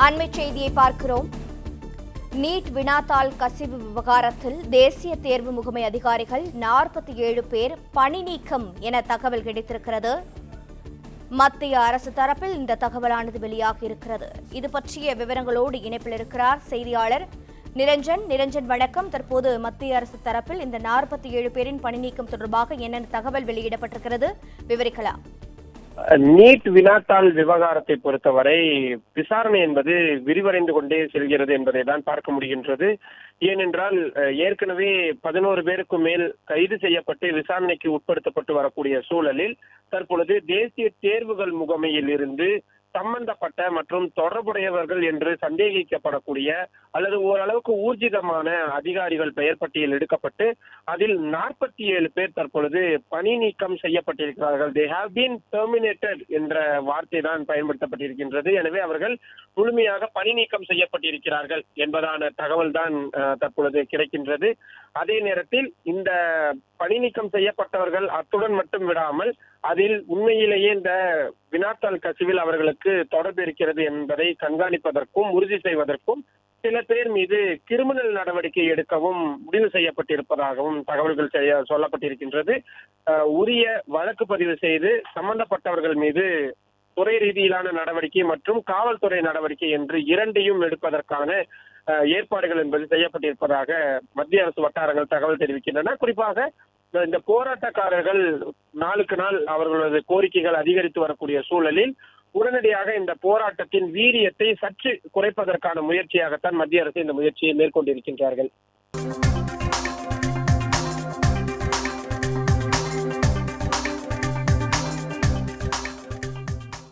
அண்மை செய்தியை பார்க்கிறோம். நீட் வினாத்தாள் கசிவு விவகாரத்தில் தேசிய தேர்வு முகமை அதிகாரிகள் 47 பேர் பணி நீக்கம் என தகவல் கிடைத்திருக்கிறது. மத்திய அரசு தரப்பில் இந்த தகவலானது வெளியாகி இருக்கிறது. இது பற்றிய விவரங்களோடு இணைப்பில் இருக்கிறார் செய்தியாளர் நிரஞ்சன். நிரஞ்சன், வணக்கம். தற்போது மத்திய அரசு தரப்பில் இந்த 47 பேரின் பணி நீக்கம் தொடர்பாக என்னென்ன தகவல் வெளியிடப்பட்டிருக்கிறது, விவரிக்கலாம். நீட் வினாத்தாள் விவகாரத்தை பொறுத்தவரை விசாரணை என்பது விரிவடைந்து கொண்டே செல்கிறது என்பதை தான் பார்க்க முடிகின்றது. ஏனென்றால் ஏற்கனவே 11 பேருக்கு மேல் கைது செய்யப்பட்டு விசாரணைக்கு உட்படுத்தப்பட்டு வரக்கூடிய சூழலில் தற்பொழுது தேசிய தேர்வுகள் முகமையில் இருந்து சம்பந்தப்பட்ட மற்றும் தொடர்புடையவர்கள் என்று சந்தேகிக்கப்படக்கூடிய அல்லது ஓரளவுக்கு ஊர்ஜிதமான அதிகாரிகள் பெயர் பட்டியல் எடுக்கப்பட்டு அதில் 47 பேர் தற்பொழுது பணி நீக்கம் செய்யப்பட்டிருக்கிறார்கள். they have been terminated என்ற வார்த்தை தான் பயன்படுத்தப்பட்டிருக்கின்றது. எனவே அவர்கள் முழுமையாக பணி நீக்கம் செய்யப்பட்டிருக்கிறார்கள் என்பதான தகவல் தான் தற்பொழுது கிடைக்கின்றது. அதே நேரத்தில் இந்த பணி நீக்கம் செய்யப்பட்டவர்கள் அத்துடன் மட்டும் விடாமல் அதில் உண்மையிலேயே இந்த வினாத்தாள் கசிவில் அவர்களுக்கு தொடர்பு இருக்கிறது என்பதை கண்காணிப்பதற்கும் உறுதி செய்வதற்கும் சில பேர் மீது கிரிமினல் நடவடிக்கை எடுக்கவும் முடிவு செய்யப்பட்டிருப்பதாகவும் தகவல்கள் சொல்லப்பட்டிருக்கின்றது. உரிய வழக்கு பதிவு செய்து சம்பந்தப்பட்டவர்கள் மீது துறை ரீதியிலான நடவடிக்கை மற்றும் காவல்துறை நடவடிக்கை என்று இரண்டையும் எடுப்பதற்கான ஏற்பாடுகள் என்பது செய்யப்பட்டிருப்பதாக மத்திய அரசு வட்டாரங்கள் தகவல் தெரிவிக்கின்றன. குறிப்பாக இந்த போராட்டக்காரர்கள் நாளுக்கு நாள் அவர்களது கோரிக்கைகள் அதிகரித்து வரக்கூடிய சூழலில் உடனடியாக இந்த போராட்டத்தின் வீரியத்தை சற்று குறைப்பதற்கான முயற்சியாகத்தான் மத்திய அரசு இந்த முயற்சியை மேற்கொண்டிருக்கின்றார்கள்.